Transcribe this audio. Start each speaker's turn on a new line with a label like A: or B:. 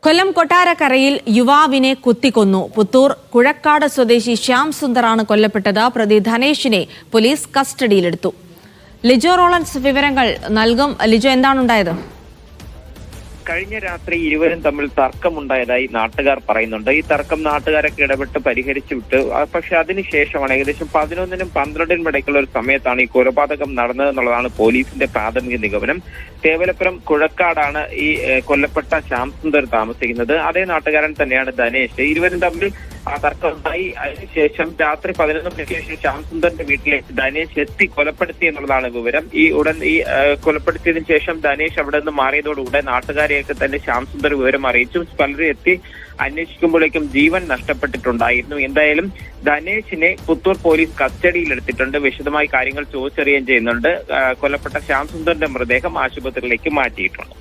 A: കൊല്ലം കൊട്ടാരക്കരയിൽ യുവാവിനെ കുത്തിക്കൊന്നു. പുത്തൂർ കുഴക്കാട് സ്വദേശി ശ്യാം സുന്ദറാണ് കൊല്ലപ്പെട്ടത്. പ്രതി ധനേഷിനെ പോലീസ് കസ്റ്റഡിയിലെടുത്തു. ലിജോ റോളൻസ് വിവരങ്ങൾ നൽകും. ലിജോ, എന്താണുണ്ടായത്?
B: കഴിഞ്ഞ രാത്രി ഇരുവരും തമ്മിൽ തർക്കമുണ്ടായതായി നാട്ടുകാർ പറയുന്നുണ്ട്. ഈ തർക്കം നാട്ടുകാരൊക്കെ ഇടപെട്ട് പരിഹരിച്ചു വിട്ടു. പക്ഷെ അതിനുശേഷമാണ് ഏകദേശം 11നും 12നും ഇടയ്ക്കുള്ള ഒരു സമയത്താണ് ഈ കൊലപാതകം നടന്നതെന്നുള്ളതാണ് പോലീസിന്റെ പ്രാഥമിക നിഗമനം. തേവലപ്പുരം കുഴക്കാടാണ് ഈ കൊല്ലപ്പെട്ട ശ്യാം സുന്ദർ താമസിക്കുന്നത്. അതേ നാട്ടുകാരൻ തന്നെയാണ് ധനേഷ്. ഇരുവരും തമ്മിൽ തർക്കമുണ്ടായി. അതിനുശേഷം രാത്രി 11 ശേഷം ശ്യാം സുന്ദറിന്റെ വീട്ടിലേക്ക് ധനേഷ് എത്തി കൊലപ്പെടുത്തി എന്നുള്ളതാണ് വിവരം. ഈ കൊലപ്പെടുത്തിയതിനു ശേഷം ധനേഷ് അവിടെ നിന്ന് മാറിയതോടുകൂടെ നാട്ടുകാരെയൊക്കെ തന്നെ ശ്യാം സുന്ദർ വിവരം അറിയിച്ചു. പലരും എത്തി അന്വേഷിക്കുമ്പോഴേക്കും ജീവൻ നഷ്ടപ്പെട്ടിട്ടുണ്ടായിരുന്നു. എന്തായാലും ധനേഷിനെ പുത്തൂർ പോലീസ് കസ്റ്റഡിയിലെടുത്തിട്ടുണ്ട്. വിശദമായി കാര്യങ്ങൾ ചോദിച്ചറിയുകയും ചെയ്യുന്നുണ്ട്. കൊല്ലപ്പെട്ട ശ്യാം സുന്ദറിന്റെ മൃതദേഹം ആശുപത്രിയിലേക്ക് മാറ്റിയിട്ടുണ്ട്.